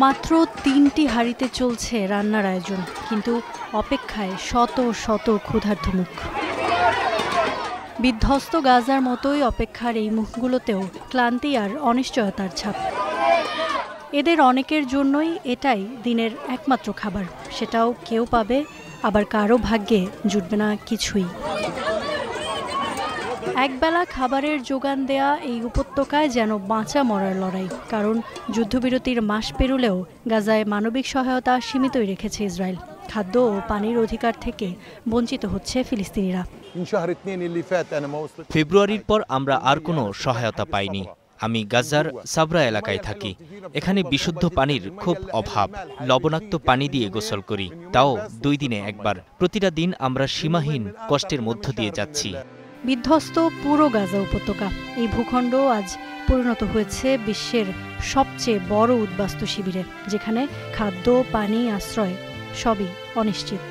মাত্র ৩টি হাঁড়িতে চলছে রান্নার আয়োজন, কিন্তু অপেক্ষায় শত শত ক্ষুধার্ত মুখ। বিধ্বস্ত গাজার মতোই অপেক্ষার এই মুখগুলোতেও ক্লান্তি আর অনিশ্চয়তার ছাপ। এদের অনেকের জন্যই এটাই দিনের একমাত্র খাবার, সেটাও কেউ পাবে, আবার কারো ভাগ্যে জুটবে না কিছুই। একবেলা খাবারের যোগান দেয়া এই উপত্যকায় যেন বাঁচা মরার লড়াই, কারণ যুদ্ধবিরতির মাস পেরুলেও গাজায় মানবিক সহায়তা সীমিতই রেখেছে ইসরায়েল। খাদ্য ও পানির অধিকার থেকে বঞ্চিত হচ্ছে ফিলিস্তিনিরা। ফেব্রুয়ারির পর আমরা আর কোনো সহায়তা পাইনি। আমি গাজার সাবরা এলাকায় থাকি। এখানে বিশুদ্ধ পানির খুব অভাব। লবণাক্ত পানি দিয়ে গোসল করি, তাও 2 দিনে একবার। প্রতিটা দিন আমরা সীমাহীন কষ্টের মধ্য দিয়ে যাচ্ছি। বিধ্বস্ত পুরো গাজা উপত্যকা, এই ভূখণ্ড আজ পরিণত হয়েছে বিশ্বের সবচেয়ে বড় উদ্বাস্তু শিবিরে, যেখানে খাদ্য, পানি, আশ্রয় সবই অনিশ্চিত।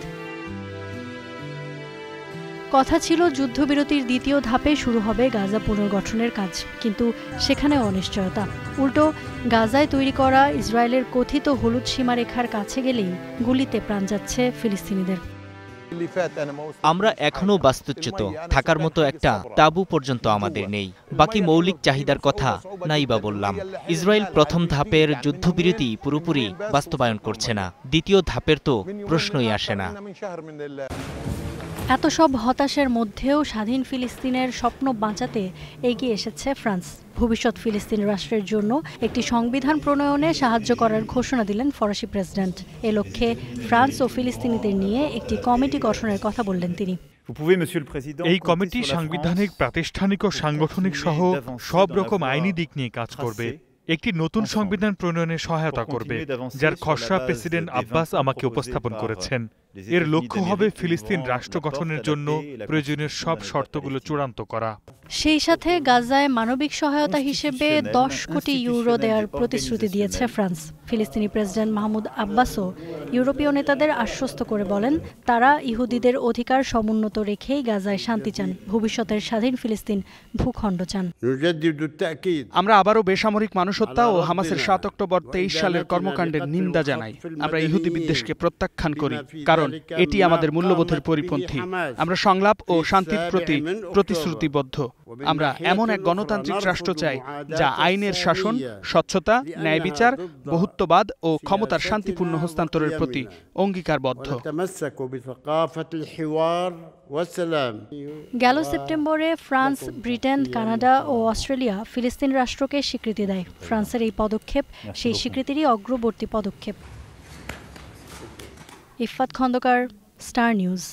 কথা ছিল যুদ্ধবিরতির দ্বিতীয় ধাপে শুরু হবে গাজা পুনর্গঠনের কাজ, কিন্তু সেখানেও অনিশ্চয়তা। উল্টো গাজায় তৈরি করা ইসরায়েলের কথিত হলুদ সীমারেখার কাছে গেলেই গুলিতে প্রাণ যাচ্ছে ফিলিস্তিনিদের। আমরা এখনো বাস্তুচ্যুত, থাকার মতো একটা তাঁবু পর্যন্ত আমাদের নেই। বাকি মৌলিক চাহিদার কথা নাই বা বললাম। ইসরায়েল প্রথম ধাপের যুদ্ধবিরতি পুরোপুরি বাস্তবায়ন করছে না, দ্বিতীয় ধাপের তো প্রশ্নই আসে না। এত সব হতাশার মধ্যেও স্বাধীন ফিলিস্তিনের স্বপ্ন বাঁচাতে এগিয়ে এসেছে ফ্রান্স। ভবিষ্যৎ ফিলিস্তিন রাষ্ট্রের জন্য একটি সংবিধান প্রণয়নে সাহায্য করার ঘোষণা দিলেন ফরাসি প্রেসিডেন্ট। এ লক্ষ্যে ফ্রান্স ও ফিলিস্তিনিদের নিয়ে একটি কমিটি গঠনের কথা বললেন তিনি। এই কমিটি সাংবিধানিক, প্রাতিষ্ঠানিক ও সাংগঠনিক সহ সব রকম আইনি দিক নিয়ে কাজ করবে। একটি নতুন সংবিধান প্রণয়নে সহায়তা করবে, যার খসড়া প্রেসিডেন্ট আব্বাস আমাকে উপস্থাপন করেছেন। এর লক্ষ্য হবে ফিলিস্তিন রাষ্ট্র গঠনের জন্য প্রয়োজনীয় সব শর্তগুলো চূড়ান্ত করা। সেই সাথে গাজায় মানবিক সহায়তা হিসেবে 10 কোটি ইউরো দেওয়ার প্রতিশ্রুতি দিয়েছে ফ্রান্স। ফিলিস্তিনি প্রেসিডেন্ট মাহমুদ আব্বাসও ইউরোপীয় নেতাদের আশ্বস্ত করে বলেন, তারা ইহুদিদের অধিকার সমুন্নত রেখেই গাজায় শান্তি চান, ভবিষ্যতের স্বাধীন ফিলিস্তিন ভূখণ্ড চান। আমরা আবারও বেসামরিক মানুষহত্যা ও হামাসের 7 অক্টোবর 23 সালের কর্মকাণ্ডের নিন্দা জানাই। আমরা ইহুদি বিদ্বেষকে প্রত্যাখ্যান করি, কারণ এটি আমাদের মূল্যবোধের পরিপন্থী। আমরা সংলাপ ও শান্তির প্রতি প্রতিশ্রুতিবদ্ধ। আমরা এমন এক গণতান্ত্রিক রাষ্ট্র চাই যা আইনের শাসন, স্বচ্ছতা, ন্যায় বিচার, বহুত্ববাদ ও ক্ষমতার শান্তিপূর্ণ হস্তান্তরের প্রতি অঙ্গীকারবদ্ধ। গেল সেপ্টেম্বরে ফ্রান্স, ব্রিটেন, কানাডা ও অস্ট্রেলিয়া ফিলিস্তিন রাষ্ট্রকে স্বীকৃতি দেয়। ফ্রান্সের এই পদক্ষেপ সেই স্বীকৃতিরই অগ্রবর্তী পদক্ষেপ। Iffat Khandakar, Star news.